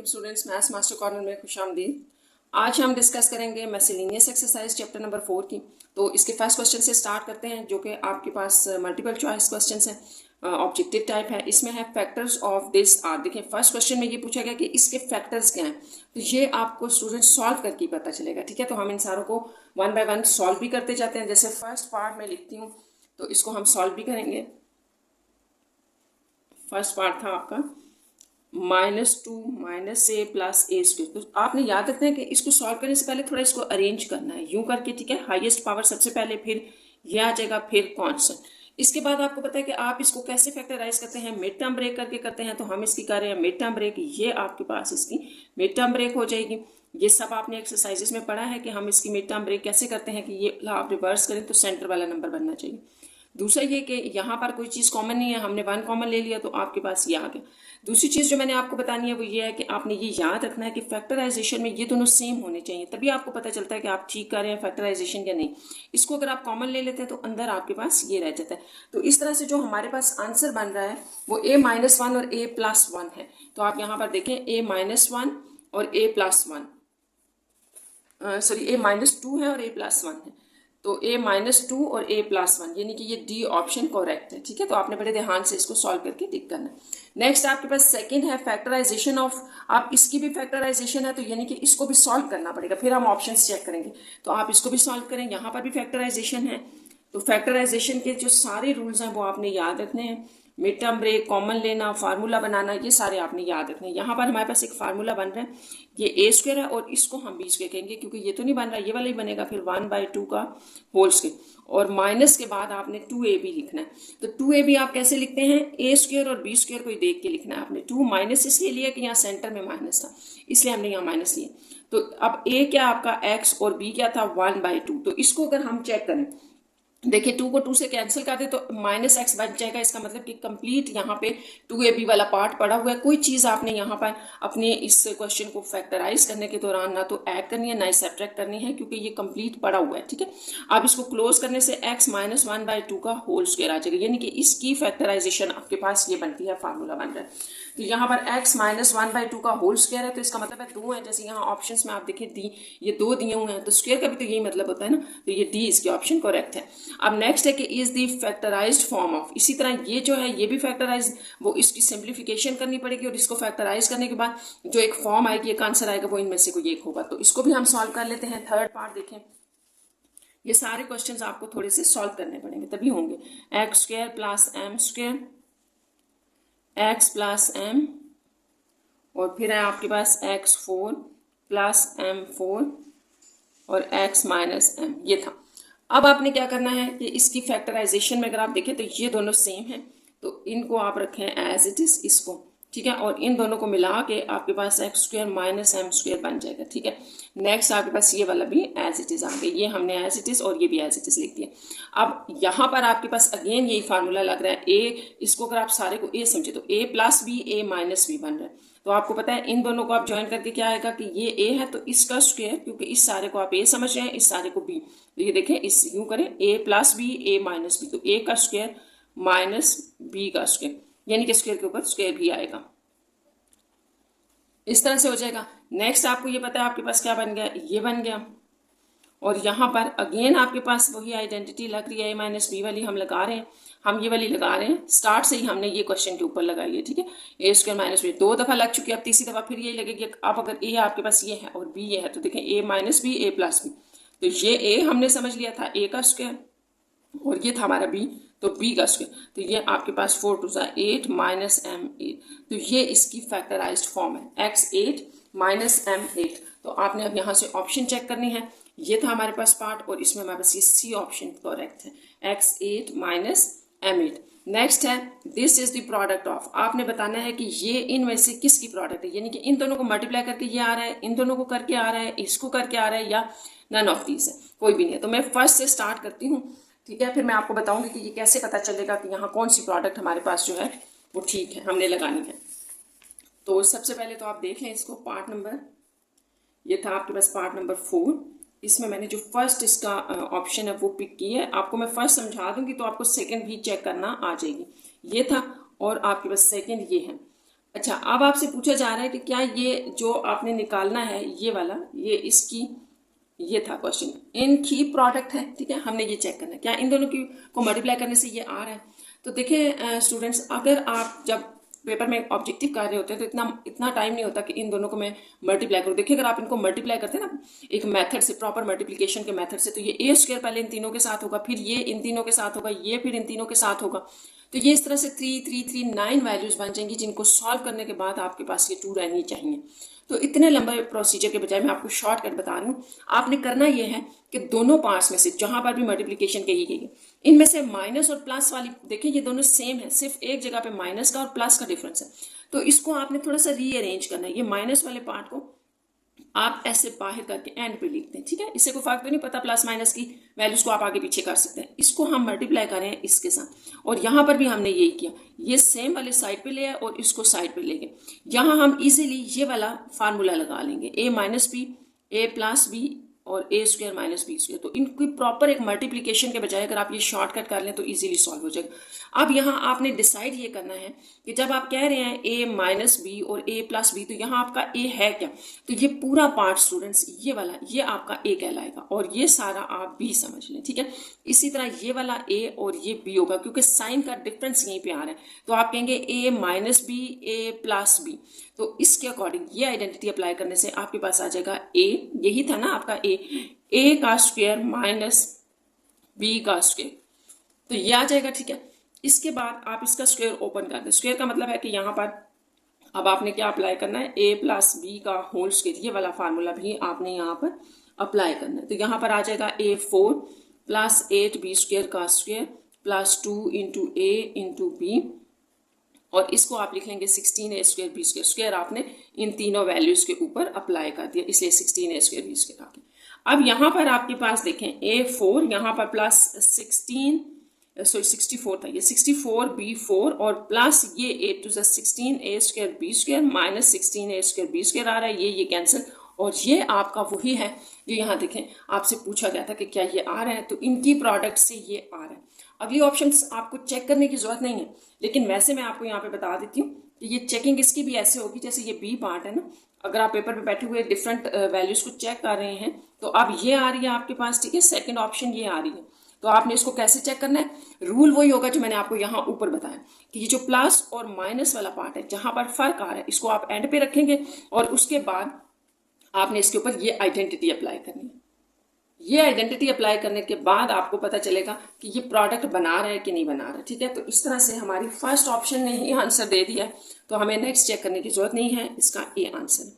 Students, maths master corner में खुशामदीद। आज हम डिस्कस करेंगे मिसलेनियस एक्सरसाइज चैप्टर नंबर 4 की। तो इसके फर्स्ट क्वेश्चन से स्टार्ट करते हैं, जो कि आपके पास मल्टीपल चॉइस क्वेश्चंस हैं, ऑब्जेक्टिव टाइप है। इसमें है फैक्टर्स ऑफ दिस आर। देखिए फर्स्ट क्वेश्चन में ये पूछा गया कि इसके फैक्टर्स क्या हैं, तो ये आपको स्टूडेंट सॉल्व करके पता चलेगा। ठीक है, तो हम इन सारों को वन बाय वन सॉल्व भी करते जाते हैं। जैसे फर्स्ट पार्ट में लिखती हूँ, तो इसको हम सॉल्व भी करेंगे। फर्स्ट पार्ट था आपका -2 -a प्लस a स्क्वायर। तो आपने याद रखना है कि इसको सॉल्व करने से पहले थोड़ा इसको अरेंज करना है यूं करके। ठीक है, हाईएस्ट पावर सबसे पहले, फिर ये आ जाएगा, फिर कांस्टेंट। इसके बाद आपको पता है कि आप इसको कैसे फैक्टराइज करते हैं, मिड टर्म ब्रेक करके करते हैं। तो हम इसकी कर रहे हैं मिड टर्म ब्रेक। ये आपके पास इसकी मिड टर्म ब्रेक हो जाएगी। ये सब आपने एक्सरसाइजेस में पढ़ा है कि हम इसकी मिड टर्म ब्रेक कैसे करते हैं, कि ये आप रिवर्स करें तो सेंटर वाला नंबर बनना चाहिए। दूसरा ये कि यहाँ पर कोई चीज़ कॉमन नहीं है, हमने वन कॉमन ले लिया तो आपके पास ये आ गया। दूसरी चीज़ जो मैंने आपको बतानी है वो ये है कि आपने ये याद रखना है कि फैक्टराइजेशन में ये दोनों सेम होने चाहिए, तभी आपको पता चलता है कि आप ठीक कर रहे हैं फैक्टराइजेशन या नहीं। इसको अगर आप कॉमन ले लेते हैं तो अंदर आपके पास ये रह जाता है। तो इस तरह से जो हमारे पास आंसर बन रहा है वो a-1 और a+1 है। तो आप यहाँ पर देखें a-1 और a+1, सॉरी a-2 है और a+1 है। तो a-2 और a+1 यानी कि ये डी ऑप्शन करेक्ट है। ठीक है, तो आपने बड़े ध्यान से इसको सॉल्व करके टिक करना है। नेक्स्ट आपके पास सेकंड है फैक्टराइजेशन ऑफ। आप इसकी भी फैक्टराइजेशन है, तो यानी कि इसको भी सॉल्व करना पड़ेगा। फिर हम ऑप्शंस चेक करेंगे, तो आप इसको भी सॉल्व करें। यहाँ पर भी फैक्टराइजेशन है, तो फैक्टराइजेशन के जो सारे रूल्स हैं वो आपने याद रखने हैं। मिड टर्म ब्रेक, कॉमन लेना, फार्मूला बनाना, ये सारे आपने याद रखने हैं। यहाँ पर हमारे पास एक फार्मूला बन रहा है, ये a स्क्वायर है और इसको हम b स्क्वायर कहेंगे, क्योंकि ये तो नहीं बन रहा, ये वाला ही बनेगा। फिर 1/2 का होल स्क्वायर, और माइनस के बाद आपने 2ab लिखना है। तो 2ab आप कैसे लिखते हैं, a स्क्वायर और b स्क्वायर को देख के लिखना है आपने। 2 माइनस इसलिए लिया कि यहाँ सेंटर में माइनस था, इसलिए हमने यहाँ माइनस लिया। तो अब a क्या आपका x और b क्या था 1/2। तो इसको अगर हम चेक करें, देखिए 2 को 2 से कैंसिल कर दे तो -x बच जाएगा। इसका मतलब कि कंप्लीट यहाँ पे 2ab वाला पार्ट पड़ा हुआ है। कोई चीज़ आपने यहाँ पर अपने इस क्वेश्चन को फैक्टराइज करने के दौरान ना तो ऐड करनी है ना ही सब्ट्रैक्ट करनी है, क्योंकि ये कंप्लीट पड़ा हुआ है। ठीक है, आप इसको क्लोज करने से x -1/2 का होल स्क्वायर आ जाएगा, यानी कि इसकी फैक्टराइजेशन आपके पास ये बनती है, फार्मूला बन रहा है। तो यहाँ पर x -1/2 का होल स्क्वायर है, तो इसका मतलब है 2 है। जैसे यहाँ ऑप्शंस में आप देखें डी, ये 2 दिए हुए हैं, तो स्क्वायर का भी तो यही मतलब होता है ना। तो ये डी इसके ऑप्शन करेक्ट है। अब नेक्स्ट है कि is the factorised form of. इसी तरह ये जो है ये भी फैक्टराइज, वो इसकी सिंप्लीफिकेशन करनी पड़ेगी, और इसको फैक्टराइज करने के बाद जो एक फॉर्म आएगी, एक आंसर आएगा, वो इनमें से कोई एक होगा। तो इसको भी हम सॉल्व कर लेते हैं। थर्ड पार्ट देखें, ये सारे क्वेश्चंस आपको थोड़े से सॉल्व करने पड़ेंगे तभी होंगे। x² + m² x + m, और फिर है आपके पास x4 + m4 और x - m, ये था। अब आपने क्या करना है कि इसकी फैक्टराइजेशन में अगर आप देखें तो ये दोनों सेम हैं, तो इनको आप रखें एज इट इज इसको। ठीक है, और इन दोनों को मिला के आपके पास x² - m² बन जाएगा। ठीक है, नेक्स्ट आपके पास ये वाला भी एज इट इज आ गया, ये हमने एज इट इज और ये भी एज इट इज लिख दिया। अब यहाँ पर आपके पास अगेन यही फार्मूला लग रहा है। a, इसको अगर आप सारे को a समझे तो a + b a - b बन रहा है। तो आपको पता है इन दोनों को आप ज्वाइन करके क्या आएगा कि ये a है तो इसका स्क्वायर, क्योंकि इस सारे को आप a समझ रहे हैं, इस सारे को b। तो ये देखें, इस यूं करें a + b a - b, तो a का स्क्वायर माइनस b का स्क्वायर, यानी कि स्क्वायर के ऊपर स्क्वायर भी आएगा। इस तरह से हो जाएगा। नेक्स्ट आपको ये पता है आपके पास क्या बन गया, ये बन गया। और यहाँ पर अगेन आपके पास वही आइडेंटिटी लग रही है, a - b वाली हम लगा रहे हैं। हम ये वाली लगा रहे हैं, स्टार्ट से ही हमने ये क्वेश्चन के ऊपर लगाई है। ठीक है, a² - b 2 दफ़ा लग चुकी है, अब तीसरी दफ़ा फिर यही लगेगी। अब अगर a आपके पास ये है और b ये है, तो देखें a - b a + b, तो ये a हमने समझ लिया था a का स्क्वायर, और ये था हमारा b, तो b का स्क्वायर। तो ये आपके पास 4 × 2 = 8 - m8, तो ये इसकी फैक्टराइज्ड फॉर्म है, x8 - m8। तो आपने अब यहाँ से ऑप्शन चेक करनी है। ये था हमारे पास पार्ट, और इसमें हमारे पास ये सी ऑप्शन करेक्ट है, x8 - m8। नेक्स्ट है this is the product of. आपने बताना है कि ये इनमें से किसकी प्रोडक्ट है, यानी कि इन दोनों को मल्टीप्लाई करके ये आ रहा है, इन दोनों को करके आ रहा है, इसको करके आ रहा है, या नन ऑफ दीज है, कोई भी नहीं है। तो मैं फर्स्ट से स्टार्ट करती हूँ। ठीक है, फिर मैं आपको बताऊंगी कि ये कैसे पता चलेगा कि यहाँ कौन सी प्रोडक्ट हमारे पास जो है वो ठीक है, हमने लगानी है। तो सबसे पहले तो आप देख लें इसको, पार्ट नंबर, ये था आपके पास पार्ट नंबर 4। इसमें मैंने जो फर्स्ट इसका ऑप्शन है वो पिक की है। आपको मैं फर्स्ट समझा दूंगी तो आपको सेकंड भी चेक करना आ जाएगी। ये था, और आपके पास सेकंड ये है। अच्छा, अब आपसे पूछा जा रहा है कि क्या ये जो आपने निकालना है ये वाला, ये इसकी, ये था क्वेश्चन, इनकी प्रोडक्ट है, ठीक है, हमने ये चेक करना है क्या इन दोनों की को मल्टीप्लाई करने से ये आ रहा है। तो देखिए स्टूडेंट्स, अगर आप जब पेपर में ऑब्जेक्टिव कर रहे होते हैं तो इतना इतना टाइम नहीं होता कि इन दोनों को मैं मल्टीप्लाई करूँ। देखिए, अगर आप इनको मल्टीप्लाई करते हैं ना एक मेथड से, प्रॉपर मल्टीप्लिकेशन के मेथड से, तो ये ए स्क्वायर पहले इन तीनों के साथ होगा, फिर ये इन तीनों के साथ होगा, ये फिर इन तीनों के साथ होगा। तो ये इस तरह से 3 3 3 9 वैल्यूज बन जाएंगी, जिनको सॉल्व करने के बाद आपके पास ये 2 रहनी चाहिए। तो इतने लंबे प्रोसीजर के बजाय मैं आपको शॉर्टकट बता रही हूँ। आपने करना ये है कि दोनों पार्ट्स में से जहां पर भी मल्टीप्लिकेशन कही गई है, इनमें से माइनस और प्लस वाली, देखिए ये दोनों सेम है, सिर्फ एक जगह पे माइनस का और प्लस का डिफरेंस है। तो इसको आपने थोड़ा सा रीअरेंज करना है। ये माइनस वाले पार्ट को आप ऐसे बाहर करके एंड पे लिखते हैं, ठीक है। इससे कोई फर्क तो नहीं पड़ता, प्लस माइनस की वैल्यूज को आप आगे पीछे कर सकते हैं। इसको हम मल्टीप्लाई करें इसके साथ, और यहाँ पर भी हमने यही किया, ये सेम वाले साइड पे ले आए और इसको साइड पे ले गए। यहाँ हम इजीली ये वाला फार्मूला लगा लेंगे, a minus B, A plus B और A square minus B square. तो इनकी प्रॉपर एक मल्टीप्लिकेशन के बजाय अगर आप ये शॉर्टकट कर लें तो इजीली सॉल्व हो जाएगा। अब यहाँ आपने डिसाइड ये करना है कि जब आप कह रहे हैं ए माइनस बी और ए प्लस बी, तो यहाँ आपका ए है क्या। तो ये पूरा पार्ट स्टूडेंट्स, ये वाला, ये आपका ए कहलाएगा और ये सारा आप बी समझ लें, ठीक है। इसी तरह ये वाला ए और ये बी होगा, क्योंकि साइन का डिफरेंस यहीं पे आ रहा है। तो आप कहेंगे ए minus B, A plus B. तो इसके अकॉर्डिंग ये आइडेंटिटी अप्लाई करने से आपके पास आ जाएगा ए, यही था ना आपका ए का स्क्वायर माइनस बी का स्क्वायर, तो ये आ जाएगा, ठीक है। इसके बाद आप इसका स्क्वायर ओपन कर दें। स्क्वायर का मतलब है कि यहाँ पर अब आपने क्या अप्लाई करना है, ए प्लस बी का होल स्क्वायर, ये वाला फार्मूला भी आपने यहाँ पर अप्लाई करना है। तो यहाँ पर आ जाएगा ए 4 प्लस 8 बी स्क्वायर का स्क्वायर प्लस 2 इंटू ए इंटू बी, और इसको आप लिख लेंगे 16 a square b square. Square आपने इन तीनों वैल्यूज के ऊपर अप्लाई कर दिया, इसलिए 16 ए स्क्वायर बी स्क्वायर आ गया। अब यहाँ पर आपके पास देखें A4, यहाँ पर प्लस 64 था, ये 64 B4 और प्लस ये 8 two 16 a square b square minus 16 a square b square आ रहा है, ये कैंसिल, और ये आपका वही है जो यहाँ देखें आपसे पूछा गया था कि क्या ये आ रहा है, तो इनकी प्रोडक्ट से ये आ रहा है। अगली ऑप्शंस आपको चेक करने की जरूरत नहीं है, लेकिन वैसे मैं आपको यहाँ पे बता देती हूँ कि ये चेकिंग इसकी भी ऐसे होगी जैसे ये बी पार्ट है ना। अगर आप पेपर पे बैठे हुए डिफरेंट वैल्यूज को चेक कर रहे हैं, तो अब ये आ रही है आपके पास, ठीक है, सेकंड ऑप्शन ये आ रही है। तो आपने इसको कैसे चेक करना है, रूल वही होगा जो मैंने आपको यहाँ ऊपर बताया कि ये जो प्लस और माइनस वाला पार्ट है जहां पर फर्क आ रहा है, इसको आप एंड पे रखेंगे और उसके बाद आपने इसके ऊपर ये आइडेंटिटी अप्लाई करनी है। ये आइडेंटिटी अप्लाई करने के बाद आपको पता चलेगा कि ये प्रोडक्ट बना रहा है कि नहीं बना रहा है, ठीक है। तो इस तरह से हमारी फर्स्ट ऑप्शन ने ही आंसर दे दिया है, तो हमें नेक्स्ट चेक करने की जरूरत नहीं है, इसका ए आंसर।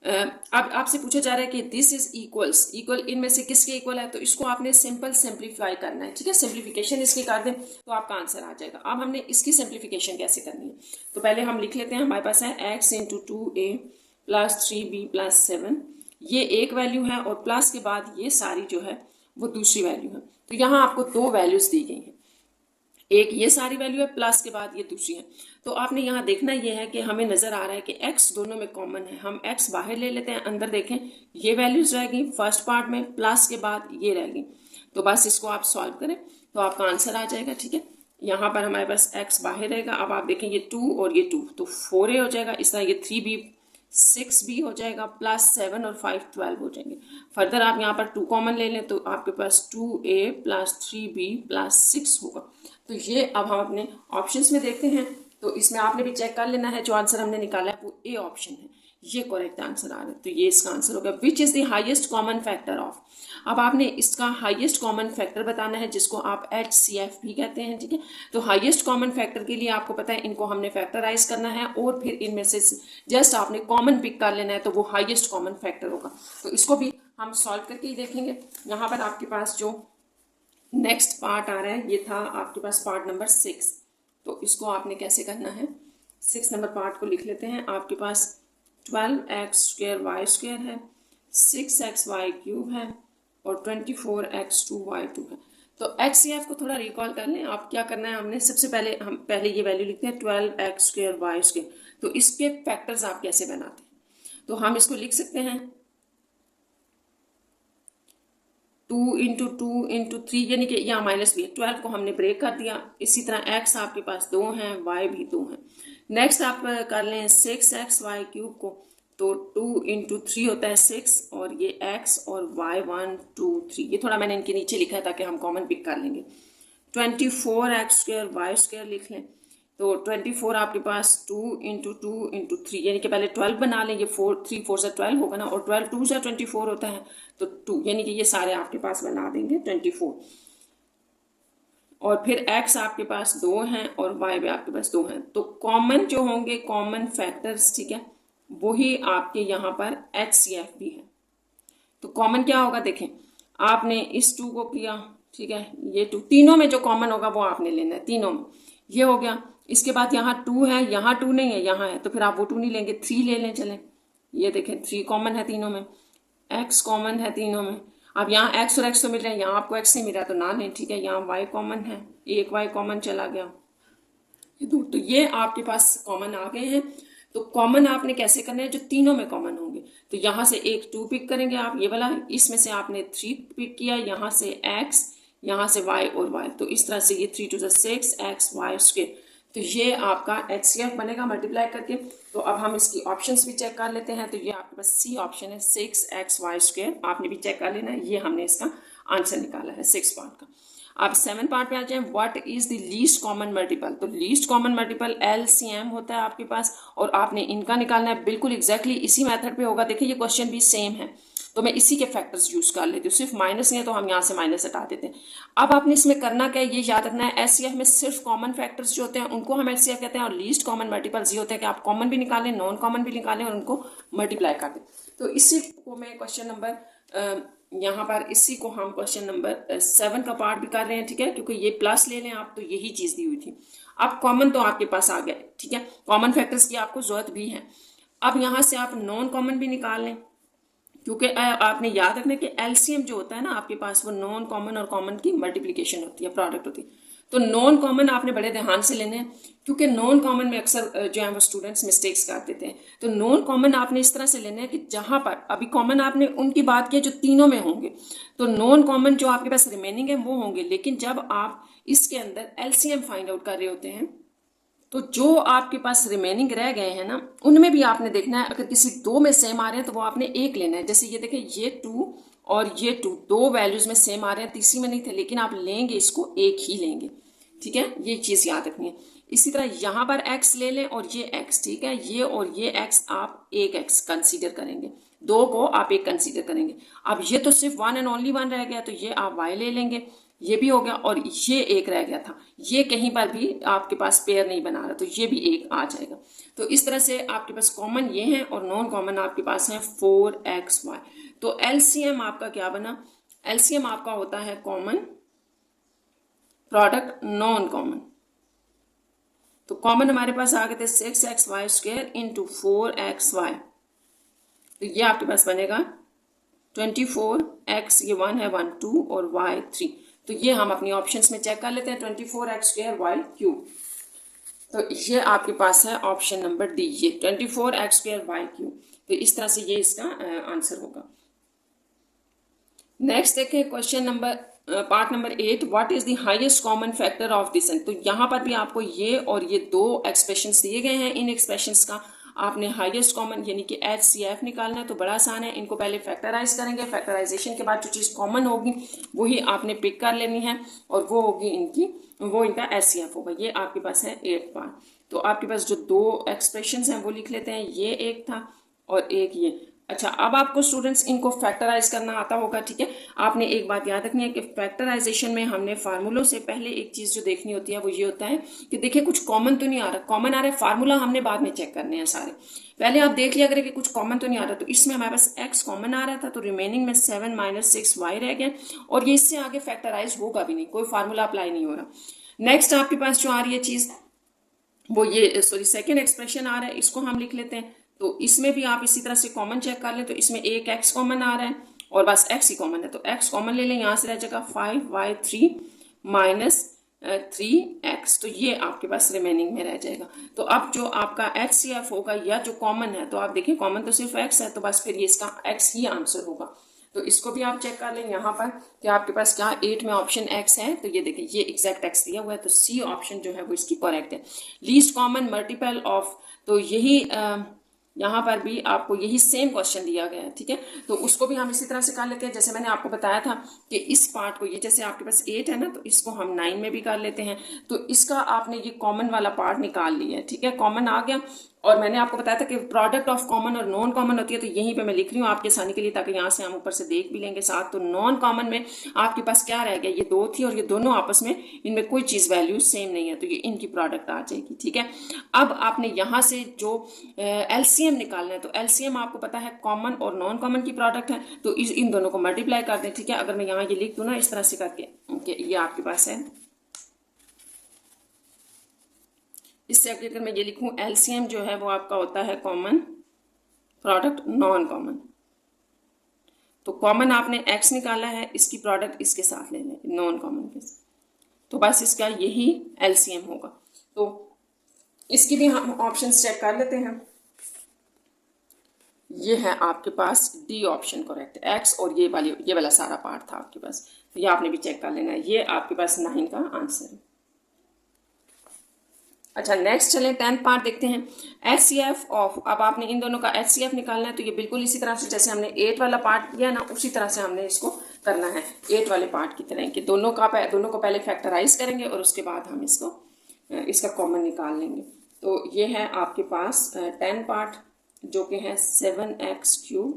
अब आपसे पूछा जा रहा है कि दिस इज इक्वल्स, इक्वल इनमें से किसके इक्वल है, तो इसको आपने सिंपल सिंप्लीफाई करना है, ठीक है। सिंप्लीफिकेशन इसकी कर दें तो आपका आंसर आ जाएगा। अब हमने इसकी सिंप्लीफिकेशन कैसे करनी है, तो पहले हम लिख लेते हैं, हमारे पास है x into 2a plus 3b plus 7, ये एक वैल्यू है और प्लस के बाद ये सारी जो है वो दूसरी वैल्यू है। तो यहाँ आपको दो वैल्यूज दी गई हैं, एक ये सारी वैल्यू है प्लस के बाद ये दूसरी है। तो आपने यहाँ देखना ये है कि हमें नजर आ रहा है कि x दोनों में कॉमन है, हम x बाहर ले लेते हैं, अंदर देखें ये वैल्यूज रहेगी फर्स्ट पार्ट में, प्लस के बाद ये रहेगी। तो बस इसको आप सॉल्व करें तो आपका आंसर आ जाएगा, ठीक है। यहाँ पर हमारे पास x बाहर रहेगा, अब आप देखें ये 2 और ये 2 तो 4a हो जाएगा, इस तरह ये 3b 6b हो जाएगा प्लस 7 और 5 12 हो जाएंगे। फर्दर आप यहाँ पर 2 कॉमन ले लें तो आपके पास 2a प्लस 3b प्लस 6 होगा। तो ये अब हम अपने ऑप्शंस में देखते हैं, तो इसमें आपने भी चेक कर लेना है, जो आंसर हमने निकाला है वो ए ऑप्शन है, ये करेक्ट आंसर आ रहा है, तो ये इसका आंसर होगा। Which is the highest common factor of, अब आपने इसका हाईएस्ट कॉमन फैक्टर बताना है, जिसको आप HCF भी कहते हैं, ठीक है। तो हाईएस्ट कॉमन फैक्टर के लिए आपको पता है इनको हमने फैक्टराइज करना है और फिर इनमें से जस्ट आपने कॉमन पिक कर लेना है, तो वो हाईएस्ट कॉमन फैक्टर होगा। तो इसको भी हम सॉल्व करके ही देखेंगे। यहाँ पर आपके पास जो नेक्स्ट पार्ट आ रहा है, ये था आपके पास पार्ट नंबर 6, तो इसको आपने कैसे करना है, 6 नंबर पार्ट को लिख लेते हैं। आपके पास 12x स्क्वायर वाई स्क्वायर है, 6xy क्यूब है और 24x2y2 है। तो HCF को थोड़ा रिकॉल कर लें, आप क्या करना है, हमने सबसे पहले हम पहले ये वैल्यू लिखते हैं 12x स्क्वायर वाई स्क्वायर, तो इसके फैक्टर्स आप कैसे बनाते हैं, तो हम इसको लिख सकते हैं 2 इंटू 2 इंटू 3, यानी कि यहाँ माइनस भी है, 12 को हमने ब्रेक कर दिया। इसी तरह x आपके पास 2 हैं, y भी 2 हैं, नेक्स्ट आप कर लें 6xy³ को, तो 2 × 3 होता है 6, और ये x और y 1 2 3, ये थोड़ा मैंने इनके नीचे लिखा है ताकि हम कॉमन पिक कर लेंगे। 24x² y² लिख लें, तो 24 आपके पास 2 × 2 × 3, यानी कि पहले 12 बना लें, ये 3 4 से 12 होगा ना, और 12 2 से 24 होता है, तो 2, यानी कि ये सारे आपके पास बना देंगे 24। और फिर x आपके पास 2 हैं और y भी आपके पास 2 हैं, तो कॉमन जो होंगे कॉमन फैक्टर्स, ठीक है, वही आपके यहाँ पर HCF भी है। तो कॉमन क्या होगा, देखें आपने इस 2 को किया, ठीक है, ये 2, तीनों में जो कॉमन होगा वो आपने लेना है, तीनों में। ये हो गया, इसके बाद यहाँ 2 है, यहाँ 2 नहीं है, यहाँ है, तो फिर आप वो 2 नहीं लेंगे, 3 ले लें। चलें, ये देखें 3 कॉमन है तीनों में, x कॉमन है तीनों में। अब यहाँ x और x तो मिल रहे हैं, यहाँ आपको x नहीं मिल रहा तो ना लें, ठीक है। यहाँ y कॉमन है, एक y कॉमन चला गया, ये 2, तो ये आपके पास कॉमन आ गए हैं। तो कॉमन आपने कैसे करने हैं, जो तीनों में कॉमन होंगे, तो यहाँ से एक 2 पिक करेंगे आप, ये वाला, इसमें से आपने 3 पिक किया, यहाँ से x, यहाँ से y और y, तो इस तरह से ये 3 2 6 xy², तो ये आपका HCF बनेगा मल्टीप्लाई करके। तो अब हम इसकी ऑप्शंस भी चेक कर लेते हैं, तो ये आपके पास सी ऑप्शन है 6xy², आपने भी चेक कर लेना है, ये हमने इसका आंसर निकाला है 6 पार्ट का। अब 7 पार्ट पे आ जाए, what is the least common multiple, तो लीस्ट कॉमन मल्टीपल LCM होता है आपके पास, और आपने इनका निकालना है, बिल्कुल एग्जैक्टली इसी मेथड पे होगा। देखिए ये क्वेश्चन भी सेम है, तो मैं इसी के फैक्टर्स यूज कर लेती हूँ, सिर्फ माइनस नहीं है तो हम यहाँ से माइनस हटा देते हैं। अब आपने इसमें करना क्या है, ये याद रखना है, HCF में सिर्फ कॉमन फैक्टर्स जो होते हैं उनको हम HCF कहते हैं, और लीस्ट कॉमन मल्टीपल्स ये होते हैं कि आप कॉमन भी निकालें, नॉन कॉमन भी निकालें और उनको मल्टीप्लाई कर दें। तो इसी को मैं क्वेश्चन नंबर यहाँ पर इसी को हम क्वेश्चन नंबर 7 का पार्ट भी कर रहे हैं, ठीक है, क्योंकि ये प्लस ले लें आप, तो यही चीज़ दी हुई थी। अब कॉमन तो आपके पास आ गया, ठीक है, कॉमन फैक्टर्स की आपको जरूरत भी है। अब यहाँ से आप नॉन कॉमन भी निकाल लें, क्योंकि आपने याद रखना कि LCM जो होता है ना आपके पास, वो नॉन कॉमन और कॉमन की मल्टीप्लिकेशन होती है, प्रोडक्ट होती है। तो नॉन कॉमन आपने बड़े ध्यान से लेने हैं, क्योंकि नॉन कॉमन में अक्सर जो है वो स्टूडेंट्स मिस्टेक्स कर देते हैं। तो नॉन कॉमन आपने इस तरह से लेने हैं कि जहां पर अभी कॉमन आपने उनकी बात की जो तीनों में होंगे, तो नॉन कॉमन जो आपके पास रिमेनिंग है वो होंगे, लेकिन जब आप इसके अंदर LCM फाइंड आउट कर रहे होते हैं, तो जो आपके पास रिमेनिंग रह गए हैं ना, उनमें भी आपने देखना है, अगर किसी 2 में सेम आ रहे हैं तो वो आपने 1 लेना है। जैसे ये देखें, ये 2 और ये 2 दो वैल्यूज में सेम आ रहे हैं, तीसरी में नहीं थे, लेकिन आप लेंगे इसको 1 ही लेंगे, ठीक है, ये चीज़ याद रखनी है। इसी तरह यहाँ पर x ले लें और ये x, ठीक है, ये और ये x आप एक x कंसीडर करेंगे, 2 को आप 1 कंसीडर करेंगे। अब ये तो सिर्फ 1 एंड ओनली 1 रह गया, तो ये आप y ले लेंगे, ये भी हो गया, और ये 1 रह गया था, ये कहीं पर भी आपके पास पेयर नहीं बना रहा, तो ये भी 1 आ जाएगा। तो इस तरह से आपके पास कॉमन ये है और नॉन कॉमन आपके पास है 4xy। तो LCM आपका क्या बना, LCM आपका होता है कॉमन प्रोडक्ट नॉन कॉमन। तो कॉमन हमारे पास आ गए थे 6xy² इंटू 4xy, तो ये आपके पास बनेगा 24x, ये 1 है 1 2 और y 3। तो ये हम अपनी ऑप्शंस में चेक कर लेते हैं, 24x² y³, तो ये आपके पास है ऑप्शन नंबर डी, ये 24x² y³। तो इस तरह से ये इसका आंसर होगा। नेक्स्ट देखें question number part number 8, what is the highest common factor of this. तो यहाँ पर भी आपको ये और ये 2 एक्सप्रेशंस दिए गए हैं, इन एक्सप्रेशंस का आपने हाईएस्ट कॉमन यानी कि HCF निकालना है। तो बड़ा आसान है, इनको पहले फैक्टराइज करेंगे, फैक्टराइजेशन के बाद जो चीज़ कॉमन होगी वही आपने पिक कर लेनी है, और वो होगी इनका HCF होगा। ये आपके पास है 8 पार्ट। तो आपके पास जो 2 एक्सप्रेशंस हैं वो लिख लेते हैं, ये एक था और एक ये। अच्छा, अब आपको स्टूडेंट्स इनको फैक्टराइज करना आता होगा, ठीक है। आपने एक बात याद रखनी है कि फैक्टराइजेशन में हमने फार्मूलों से पहले एक चीज़ जो देखनी होती है वो ये होता है कि देखिए कुछ कॉमन तो नहीं आ रहा, कॉमन आ रहा है, फार्मूला हमने बाद में चेक करने हैं सारे। पहले आप देख लिया करें कि कुछ कॉमन तो नहीं आ रहा। तो इसमें हमारे पास x कॉमन आ रहा था, तो रिमेनिंग में 7 - 6y रह गया, और ये इससे आगे फैक्टराइज होगा भी नहीं, कोई फार्मूला अप्लाई नहीं हो रहा। नेक्स्ट आपके पास जो आ रही है चीज़ वो ये सेकेंड एक्सप्रेशन आ रहा है, इसको हम लिख लेते हैं। तो इसमें भी आप इसी तरह से कॉमन चेक कर लें, तो इसमें एक x कॉमन आ रहा है और बस x ही कॉमन है, तो x कॉमन ले लें, यहाँ से रह जाएगा 5y3 - 3x, तो ये आपके पास रिमेनिंग में रह जाएगा। तो अब जो आपका HCF होगा या जो कॉमन है, तो आप देखिए कॉमन तो सिर्फ x है, तो बस फिर ये इसका x ही आंसर होगा। तो इसको भी आप चेक कर लें यहाँ पर कि आपके पास क्या 8 में ऑप्शन एक्स है। तो ये देखिए ये एग्जैक्ट एक्स दिया हुआ है, तो सी ऑप्शन जो है वो इसकी करेक्ट है। लीस्ट कॉमन मल्टीपल ऑफ, तो यही यहाँ पर भी आपको यही सेम क्वेश्चन दिया गया है, ठीक है। तो उसको भी हम इसी तरह से कर लेते हैं जैसे मैंने आपको बताया था कि इस पार्ट को, ये जैसे आपके पास 8 है ना, तो इसको हम 9 में भी कर लेते हैं। तो इसका आपने ये कॉमन वाला पार्ट निकाल लिया है, ठीक है, कॉमन आ गया। और मैंने आपको बताया था कि प्रोडक्ट ऑफ कॉमन और नॉन कॉमन होती है, तो यहीं पे मैं लिख रही हूँ आपके आसानी के लिए, ताकि यहाँ से हम ऊपर से देख भी लेंगे साथ। तो नॉन कॉमन में आपके पास क्या रह गया, ये 2 थी और ये दोनों आपस में, इनमें कोई चीज़ वैल्यू सेम नहीं है, तो ये इनकी प्रोडक्ट आ जाएगी, ठीक है। अब आपने यहाँ से जो एलसीएम निकालना है, तो एलसीएम आपको पता है कॉमन और नॉन कॉमन की प्रोडक्ट है, तो इन दोनों को मल्टीप्लाई कर दें, ठीक है। अगर मैं यहाँ ये लिख दूँ ना इस तरह से करके, ये आपके पास है, इससे अगर मैं ये लिखूं एलसीएम जो है वो आपका होता है कॉमन प्रोडक्ट नॉन कॉमन। तो कॉमन आपने एक्स निकाला है, इसकी प्रोडक्ट इसके साथ ले लें नॉन कॉमन के साथ, तो बस इसका यही एलसीएम होगा। तो इसकी भी हम ऑप्शन चेक कर लेते हैं। ये है आपके पास डी ऑप्शन करेक्ट, एक्स और ये वाला सारा पार्ट था आपके पास, तो ये आपने भी चेक कर लेना है। ये आपके पास 9 का आंसर है। अच्छा नेक्स्ट चलें 10th पार्ट देखते हैं। एचसीएफ ऑफ, अब आपने इन दोनों का एचसीएफ निकालना है, तो ये बिल्कुल इसी तरह से जैसे हमने 8 वाला पार्ट किया ना, उसी तरह से हमने इसको करना है 8 वाले पार्ट की तरह, कि दोनों को पहले फैक्टराइज करेंगे और उसके बाद हम इसका कॉमन निकाल लेंगे। तो ये है आपके पास 10 पार्ट, जो कि है 7x³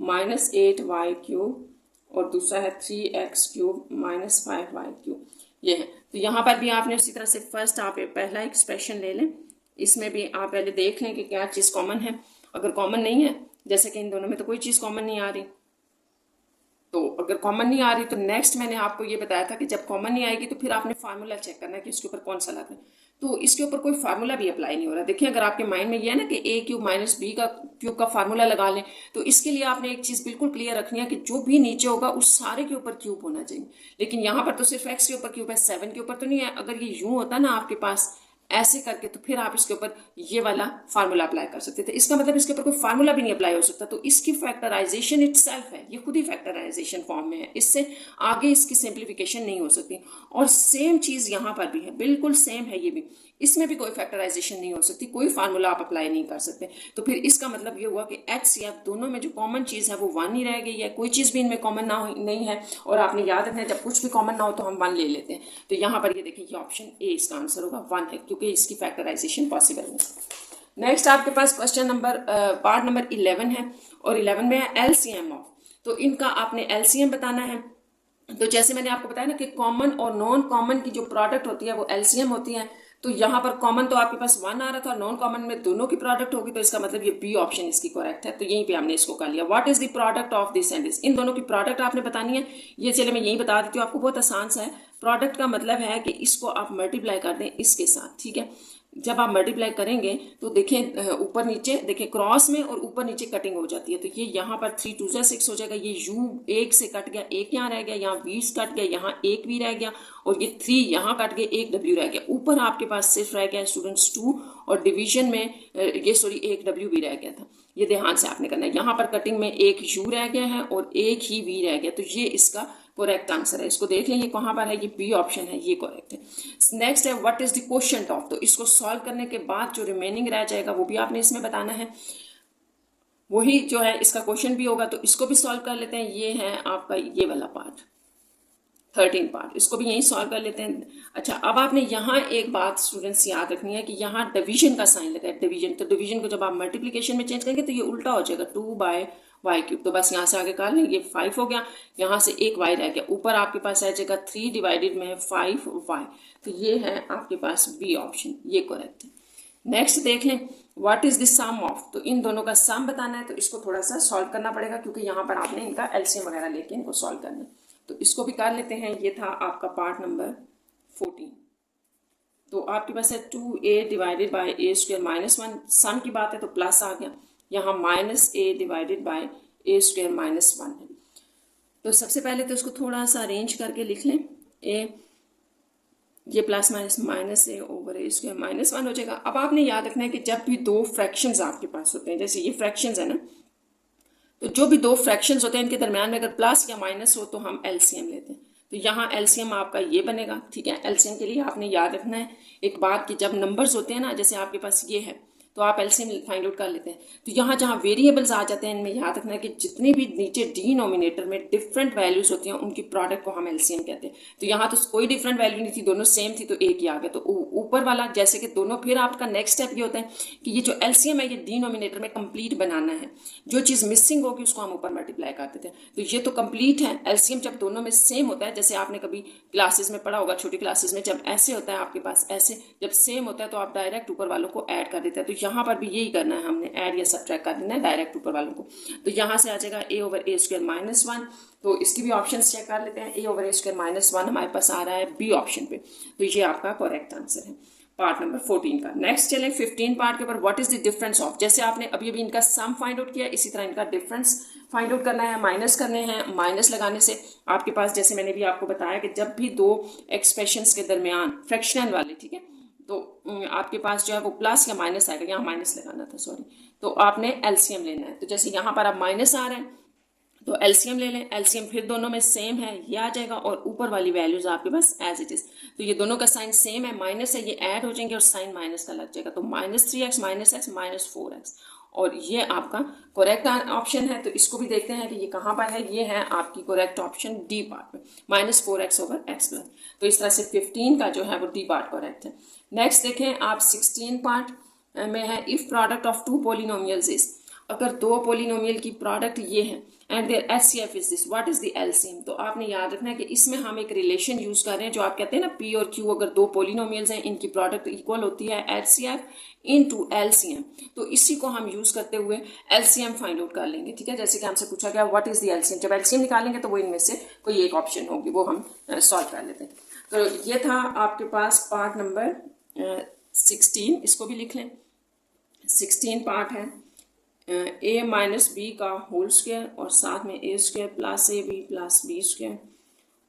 माइनस 8y³ और दूसरा है 3x³ माइनस 5y³, ये है। तो यहाँ पर भी आपने उसी तरह से फर्स्ट आप पहला एक्सप्रेशन ले लें, इसमें भी आप पहले देख लें कि क्या चीज़ कॉमन है। अगर कॉमन नहीं है, जैसे कि इन दोनों में तो कोई चीज़ कॉमन नहीं आ रही, तो अगर कॉमन नहीं आ रही तो नेक्स्ट मैंने आपको ये बताया था कि जब कॉमन नहीं आएगी तो फिर आपने फार्मूला चेक करना है कि इसके ऊपर कौन सा लगा है। तो इसके ऊपर कोई फार्मूला भी अप्लाई नहीं हो रहा। देखिए अगर आपके माइंड में ये है ना कि a³ माइनस b³ का फार्मूला लगा लें, तो इसके लिए आपने एक चीज़ बिल्कुल क्लियर रखनी है कि जो भी नीचे होगा उस सारे के ऊपर क्यूब होना चाहिए। लेकिन यहाँ पर तो सिर्फ x के ऊपर क्यूब है, 7 के ऊपर तो नहीं है। अगर ये यूं होता ना आपके पास ऐसे करके, तो फिर आप इसके ऊपर ये वाला फार्मूला अप्लाई कर सकते थे। इसका मतलब इसके ऊपर कोई फार्मूला भी नहीं अप्लाई हो सकता, तो इसकी फैक्टराइजेशन इटसेल्फ है, ये खुद ही फैक्टराइजेशन फॉर्म में है, इससे आगे इसकी सिंप्लीफिकेशन नहीं हो सकती। और सेम चीज़ यहाँ पर भी है, बिल्कुल सेम है ये भी, इसमें भी कोई फैक्टराइजेशन नहीं हो सकती, कोई फार्मूला आप अप्लाई नहीं कर सकते। तो फिर इसका मतलब ये हुआ कि एक्स या दोनों में जो कॉमन चीज़ है वो 1 ही रह गई है, कोई चीज़ भी इनमें कॉमन नहीं है। और आपने याद रखना है जब कुछ भी कॉमन ना हो तो हम 1 ले लेते हैं। तो यहाँ पर ये देखिए ये ऑप्शन ए इसका आंसर होगा 1 है, क्योंकि इसकी फैक्टराइजेशन पॉसिबल है। नेक्स्ट आपके पास क्वेश्चन नंबर पार्ट नंबर 11 है, और 11 में है एलसीएम ऑफ। तो इनका आपने एलसीएम बताना है। तो जैसे मैंने आपको बताया ना कि कॉमन और नॉन कॉमन की जो प्रोडक्ट होती है वो एलसीएम होती है। तो यहाँ पर कॉमन तो आपके पास 1 आ रहा था, नॉन कॉमन में दोनों की प्रोडक्ट होगी, तो इसका मतलब ये बी ऑप्शन इसकी करेक्ट है। तो यहीं पे हमने इसको कर लिया। What is the product of this and this, इन दोनों की प्रोडक्ट आपने बतानी है। ये चलिए मैं यही बता देती हूँ आपको, बहुत आसान सा है। प्रोडक्ट का मतलब है कि इसको आप मल्टीप्लाई कर दें इसके साथ, ठीक है। जब आप मल्टीप्लाई करेंगे तो देखें ऊपर नीचे देखें क्रॉस में और ऊपर नीचे कटिंग हो जाती है। तो ये यहाँ पर 3 2 6 हो जाएगा, ये u 1 से कट गया, 1 यहाँ रह गया, यहाँ 20 कट गया, यहाँ 1 भी रह गया, और ये 3 यहाँ कट गए, 1 w रह गया। ऊपर आपके पास सिर्फ रह गया स्टूडेंट्स 2, और डिवीजन में ये 1 w भी रह गया था। ये ध्यान से आपने करना है। यहाँ पर कटिंग में 1 u रह गया है और 1 ही v रह गया, तो ये इसका करेक्ट आंसर है। इसको देख लें ये कहाँ पर है, ये बी ऑप्शन है, ये करेक्ट है। नेक्स्ट है what is the quotient of. तो इसको सॉल्व करने के बाद जो रिमेनिंग रह जाएगा वो भी आपने इसमें बताना है, वही जो है इसका क्वेश्चन भी होगा। तो इसको भी सॉल्व कर लेते हैं। ये है आपका ये वाला पार्ट 13 पार्ट, इसको भी यहीं सॉल्व कर लेते हैं। अच्छा अब आपने यहाँ एक बात स्टूडेंट्स याद रखनी है कि यहाँ डिवीजन का साइन लगा है, डिवीजन। तो डिवीजन को जब आप मल्टीप्लिकेशन में चेंज करेंगे तो ये उल्टा हो जाएगा, 2/y³। तो बस यहाँ से आगे कर लें, ये 5 हो गया, यहाँ से 1 y रह गया, ऊपर आपके पास आ जाएगा 3 डिवाइडेड में है 5y। तो ये है आपके पास बी ऑप्शन, ये करेक्ट है। नेक्स्ट देख लें what is the sum of. तो इन दोनों का सम बताना है, तो इसको थोड़ा सा सॉल्व करना पड़ेगा, क्योंकि यहाँ पर आपने इनका एलसीएम वगैरह लेके इनको सॉल्व करना है। तो इसको भी कर लेते हैं। ये था आपका पार्ट नंबर 14। तो आपके पास है 2a divided by a² minus 1, सम की बात है तो प्लस आ गया, यहाँ -a divided by a² minus 1 है। तो सबसे पहले तो इसको थोड़ा सा अरेंज करके लिख लें, ये plus minus a over a² minus 1 हो जाएगा। अब आपने याद रखना है कि जब भी दो फ्रैक्शंस आपके पास होते हैं, जैसे ये फ्रैक्शंस है ना, तो जो भी दो फ्रैक्शंस होते हैं इनके दरमियान में अगर प्लस या माइनस हो तो हम एलसीएम लेते हैं। तो यहाँ एलसीएम आपका ये बनेगा, ठीक है। एलसीएम के लिए आपने याद रखना है एक बात कि जब नंबर्स होते हैं ना, जैसे आपके पास ये है तो आप एलसीएम फाइंड आउट कर लेते हैं। तो यहाँ जहाँ वेरिएबल्स आ जाते हैं इनमें याद रखना है कि जितनी भी नीचे डिनोमिनेटर में डिफरेंट वैल्यूज होती हैं उनकी प्रोडक्ट को हम एलसीएम कहते हैं। तो यहाँ तो कोई डिफरेंट वैल्यू नहीं थी, दोनों सेम थी तो एक ही आ गया। तो ऊपर वाला जैसे कि दोनों, फिर आपका नेक्स्ट स्टेप ये होता है कि ये जो एलसीएम है ये डिनोमिनेटर में कंप्लीट बनाना है। जो चीज़ मिसिंग होगी उसको हम ऊपर मल्टीप्लाई कर देते हैं। तो ये तो कंप्लीट है। एलसीएम जब दोनों में सेम होता है, जैसे आपने कभी क्लासेस में पढ़ा होगा, छोटी क्लासेस में, जब ऐसे होता है आपके पास ऐसे, जब सेम होता है तो आप डायरेक्ट ऊपर वालों को ऐड कर देते हैं। तो यहाँ पर भी यही करना है, हमने ऐड या सब्ट्रैक्ट कर देना है डायरेक्ट ऊपर वालों को। तो यहाँ से आ जाएगा a/a² -1। तो इसकी भी ऑप्शन चेक कर लेते हैं। a/a² -1 हमारे पास आ रहा है बी ऑप्शन पे। तो ये आपका करेक्ट आंसर है पार्ट नंबर 14 का। नेक्स्ट चलें 15 पार्ट के ऊपर। What is the difference of, जैसे आपने अभी अभी इनका सम फाइंड आउट किया, इसी तरह इनका डिफरेंस फाइंड आउट करना है, माइनस करने हैं। माइनस लगाने से आपके पास, जैसे मैंने भी आपको बताया कि जब भी दो एक्सप्रेशंस के दरमियान फ्रैक्शनल वाले, ठीक है, तो आपके पास जो है वो प्लस या माइनस आएगा। यहाँ माइनस लगाना था, सॉरी। तो आपने एलसीएम लेना है। तो जैसे यहाँ पर आप माइनस आ रहे हैं तो एलसीएम ले लें। एलसीएम फिर दोनों में सेम है, ये आ जाएगा, और ऊपर वाली वैल्यूज आपके पास एज इट इज। तो ये दोनों का साइन सेम है, माइनस है, ये ऐड हो जाएंगे और साइन माइनस का लग जाएगा। तो -3x -x -4x, और ये आपका करेक्ट ऑप्शन है। तो इसको भी देखते हैं कि ये कहाँ पर है। ये है आपकी करेक्ट ऑप्शन डी पार्ट में, -4x/x+। तो इस तरह से 15 का जो है वो डी पार्ट करेक्ट है। नेक्स्ट देखें आप 16 पार्ट में है, if product of two polynomials is, अगर दो पोलिनोमियल की प्रोडक्ट ये है and their HCF is this, what is the LCM. तो आपने याद रखना है कि इसमें हम एक रिलेशन यूज कर रहे हैं, जो आप कहते हैं ना पी और क्यू, अगर दो पोलिनोमियल्स हैं इनकी प्रोडक्ट इक्वल होती है एचसीएफ इनटू एलसीएम। तो इसी को हम यूज करते हुए एलसीएम फाइंड आउट कर लेंगे, ठीक है। जैसे कि हमसे पूछा गया व्हाट इज द एलसीएम, जब एलसीएम निकालेंगे तो वो इनमें से कोई एक ऑप्शन होगी, वो हम सॉल्व कर लेते हैं। तो ये था आपके पास पार्ट नंबर 16, इसको भी लिख लें। 16 पार्ट है a-b² और साथ में a² + ab + b²,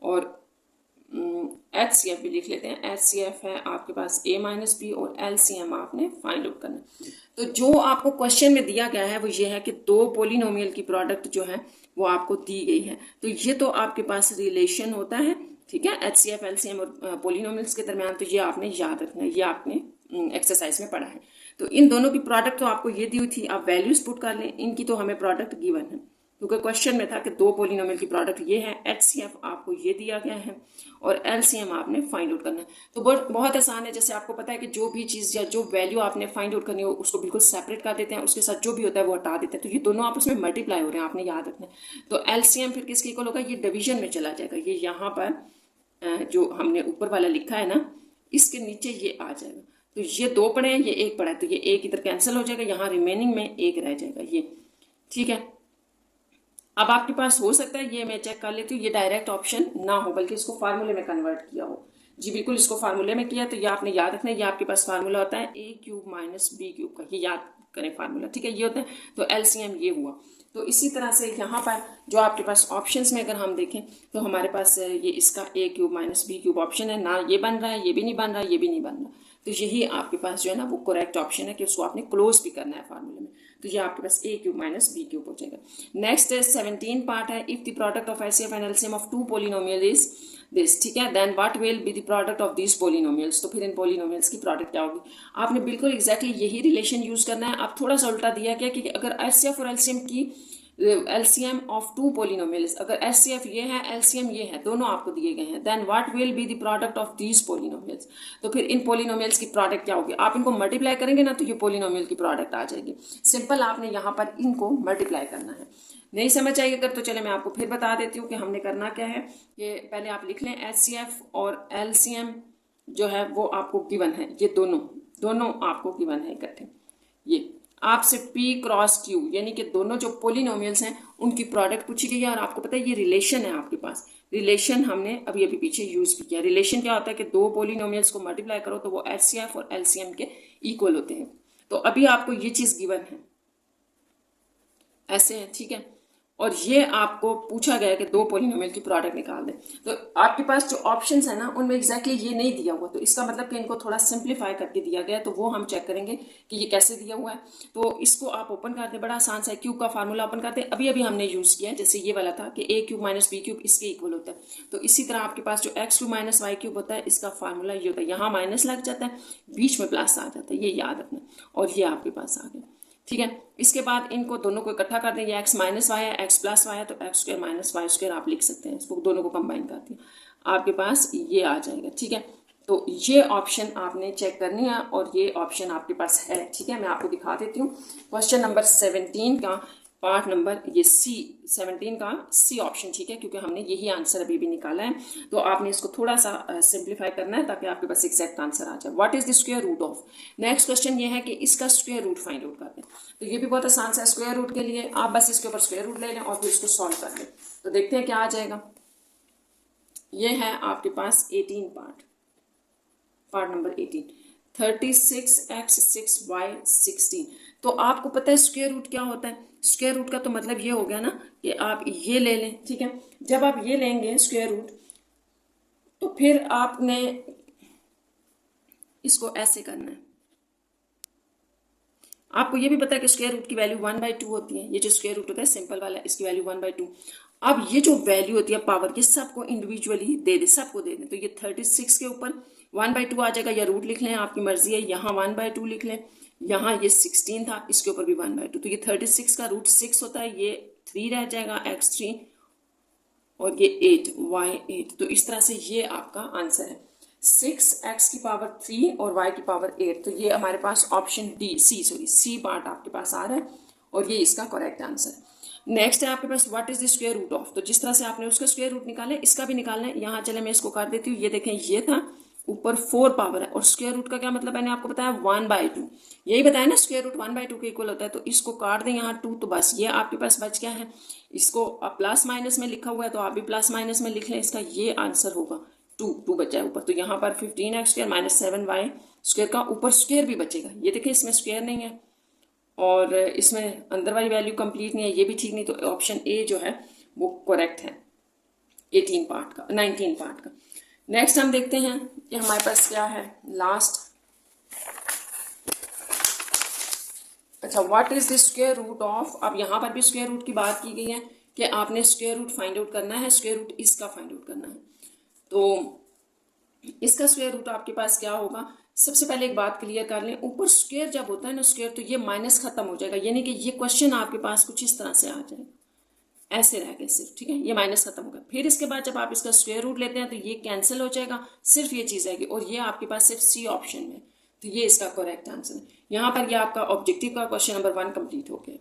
और HCF भी लिख लेते हैं। HCF है आपके पास a-b, और LCM आपने फाइंड आउट करना। तो जो आपको क्वेश्चन में दिया गया है वो ये है कि दो पोलिनोमियल की प्रोडक्ट जो है वो आपको दी गई है। तो ये तो आपके पास रिलेशन होता है, ठीक है, HCF LCM और पोलिनोमियल्स के दरमियान। तो ये आपने याद रखना है, ये आपने एक्सरसाइज में पढ़ा है। तो इन दोनों की प्रोडक्ट तो आपको ये दी हुई थी, आप वैल्यूज पुट कर लें। इनकी तो हमें प्रोडक्ट गिवन है, क्योंकि क्वेश्चन में था कि दो पोलिनोमियल की प्रोडक्ट ये है, HCF आपको ये दिया गया है और LCM आपने फाइंड आउट करना है। तो बहुत आसान है। जैसे आपको पता है कि जो भी चीज़ या जो वैल्यू आपने फाइंड आउट करनी हो उसको बिल्कुल सेपरेट कर देते हैं, उसके साथ जो भी होता है वो हटा देते हैं। तो ये दोनों आपस में मल्टीप्लाई हो रहे हैं, आपने याद रखना है। तो LCM फिर किसके इक्वल होगा, ये डिवीजन में चला जाएगा। ये यहाँ पर जो हमने ऊपर वाला लिखा है ना, इसके नीचे ये आ जाएगा। तो ये दो पड़े हैं, ये एक पड़ा है, तो ये एक इधर कैंसिल हो जाएगा, यहाँ रिमेनिंग में एक रह जाएगा ये, ठीक है। अब आपके पास हो सकता है, ये मैं चेक कर लेती हूँ, ये डायरेक्ट ऑप्शन ना हो बल्कि इसको फार्मूले में कन्वर्ट किया हो। जी बिल्कुल, इसको फार्मूले में किया। तो ये आपने याद रखना है, ये आपके पास फार्मूला होता है a³ - b³ का, ये याद करें फार्मूला, ठीक है, ये होता है। तो LCM ये हुआ। तो इसी तरह से यहाँ पर जो आपके पास ऑप्शंस में अगर हम देखें तो हमारे पास ये इसका a³ - b³ ऑप्शन है ना, ये बन रहा है, ये भी नहीं बन रहा, ये भी नहीं बन रहा। तो यही आपके पास जो है ना वो करेक्ट ऑप्शन है कि उसको आपने क्लोज भी करना है फार्मूले में। तो ये आपके पास a³ - b³ हो जाएगा। नेक्स्ट 17 पार्ट है, if the product of HCF and LCM of two polynomial is this, ठीक है, then what will be the product of this polynomials. तो फिर इन पोलिनोमियल्स की प्रोडक्ट क्या होगी। आपने बिल्कुल एग्जैक्टली यही रिलेशन यूज करना है। अब थोड़ा सा उल्टा दिया गया कि अगर HCF और LCM की LCM ऑफ टू पोलिनोमियल्स, अगर HCF ये है, LCM ये है, दोनों आपको दिए गए हैं, then what will be the product of these polynomials. तो फिर इन पोलिनोमियल्स की प्रोडक्ट क्या होगी। आप इनको मल्टीप्लाई करेंगे ना तो ये पोलिनोमियल की प्रोडक्ट आ जाएगी। सिंपल, आपने यहाँ पर इनको मल्टीप्लाई करना है। नहीं समझ आएगी अगर तो चले मैं आपको फिर बता देती हूँ कि हमने करना क्या है। ये पहले आप लिख लें, HCF और LCM जो है वो आपको गिवन है, ये दोनों आपको गिवन है इकट्ठे। ये आपसे P×Q यानी कि दोनों जो पोलिनोमियल्स हैं उनकी प्रोडक्ट पूछी गई है, और आपको पता है ये रिलेशन है आपके पास। रिलेशन हमने अभी पीछे यूज भी किया। रिलेशन क्या होता है कि दो पोलिनोमियल्स को मल्टीप्लाई करो तो वो HCF और LCM के इक्वल होते हैं। तो अभी आपको ये चीज गिवन है, ऐसे है, ठीक है। और ये आपको पूछा गया है कि दो पोलिनोमियल की प्रोडक्ट निकाल दें, तो आपके पास जो ऑप्शंस है ना उनमें एग्जैक्टली ये नहीं दिया हुआ, तो इसका मतलब कि इनको थोड़ा सिंप्लीफाई करके दिया गया है, तो वो हम चेक करेंगे कि ये कैसे दिया हुआ है। तो इसको आप ओपन करते हैं, बड़ा आसान सा है, क्यूब का फार्मूला ओपन करते हैं, अभी अभी हमने यूज़ किया है, जैसे ये वाला था कि a³ माइनस b³ इसके इक्वल होता है, तो इसी तरह आपके पास जो x³ माइनस y³ होता है इसका फार्मूला ये होता है, यहाँ माइनस लग जाता है, बीच में प्लस आ जाता है, ये याद रखना, और ये आपके पास आ गया। ठीक है, इसके बाद इनको दोनों को इकट्ठा कर दें, ये x माइनस वाई है, x प्लस वाई है, तो x square minus Y square आप लिख सकते हैं, इसको दोनों को कंबाइन कर दिया, आपके पास ये आ जाएगा। ठीक है, तो ये ऑप्शन आपने चेक करनी है और ये ऑप्शन आपके पास है। ठीक है, मैं आपको दिखा देती हूँ। क्वेश्चन नंबर 17 का पार्ट नंबर ये C17 का C ऑप्शन, ठीक है, क्योंकि हमने यही आंसर अभी भी निकाला है, तो आपने इसको थोड़ा सा सिंप्लीफाई करना है ताकि आपके पास एग्जैक्ट आंसर आ जाए। What is the square root of, next question ये है कि इसका स्क्वायर रूट फाइंड आउट कर दें, तो ये भी बहुत आसान सा है। स्क्वायर रूट के लिए आप बस इसके ऊपर स्क्वायर रूट ले लें और फिर इसको सॉल्व कर लें, तो देखते हैं क्या आ जाएगा। ये है आपके पास 18 पार्ट नंबर 18, 36x 6y 16। तो आपको पता है स्क्वायर रूट क्या होता है, स्क्वायर रूट का तो मतलब ये हो गया ना कि आप ये ले लें। ठीक है, जब आप ये लेंगे स्क्वायर रूट, तो फिर आपने इसको ऐसे करना है। आपको ये भी पता है कि स्क्वायर रूट की वैल्यू 1/2 होती है, ये जो स्क्वायर रूट होता है सिंपल वाला, इसकी वैल्यू 1/2। अब ये जो वैल्यू होती है पावर की, सबको इंडिविजुअली दे दे, सबको दे दें, तो ये 36 के ऊपर 1/2 आ जाएगा, या रूट लिख लें, आपकी मर्जी है, यहाँ 1/2 लिख लें, यहाँ ये 16 था, इसके ऊपर भी 1/2, तो ये 36 का रूट 6 होता है, ये 3 रह जाएगा x3, और ये 8 y8। तो इस तरह से ये आपका आंसर है, 6x की पावर 3 और y की पावर 8। तो ये हमारे पास ऑप्शन सी पार्ट आपके पास आ रहा है, और ये इसका करेक्ट आंसर है। नेक्स्ट है आपके पास what is the square root of, तो जिस तरह से आपने उसका स्क्वायर रूट निकाला है, इसका भी निकालना है। यहाँ चले मैं इसको कर देती हूँ, ये देखें ये था, ऊपर 4 पावर है, और स्क्वायर रूट का क्या मतलब मैंने आपको बताया 1/2, यही बताया ना, स्क्वायर रूट 1/2 के इक्वल होता है, तो इसको काट दें यहाँ 2, तो बस ये आपके पास बच गया है। इसको प्लस माइनस में लिखा हुआ है, तो आप भी प्लस माइनस में लिख लें, इसका ये आंसर होगा 2 बचा है ऊपर, तो यहाँ पर 15x square minus 7y square का ऊपर स्क्वायर भी बचेगा। ये देखिए इसमें स्क्वायर नहीं है, और इसमें अंदर वाली वैल्यू कंप्लीट नहीं है, ये भी ठीक नहीं, तो ऑप्शन ए जो है वो करेक्ट है 19 पार्ट का। नेक्स्ट हम देखते हैं कि हमारे पास क्या है लास्ट। अच्छा, what is the square root of, अब यहाँ पर भी स्क्वायर रूट की बात की गई है कि आपने स्क्वायर रूट फाइंड आउट करना है, स्क्वायर रूट इसका फाइंड आउट करना है। तो इसका स्क्वायर रूट आपके पास क्या होगा, सबसे पहले एक बात क्लियर कर लें, ऊपर स्क्वायर जब होता है ना स्क्वायर, तो ये माइनस खत्म हो जाएगा, यानी कि ये क्वेश्चन आपके पास कुछ इस तरह से आ जाएगा, ऐसे रह गए सिर्फ। ठीक है, ये माइनस खत्म हो गया, फिर इसके बाद जब आप इसका स्क्वायर रूट लेते हैं तो ये कैंसिल हो जाएगा, सिर्फ ये चीज़ आएगी, और ये आपके पास सिर्फ सी ऑप्शन में, तो ये इसका करेक्ट आंसर है। यहाँ पर ये आपका ऑब्जेक्टिव का क्वेश्चन नंबर 1 कंप्लीट हो गया।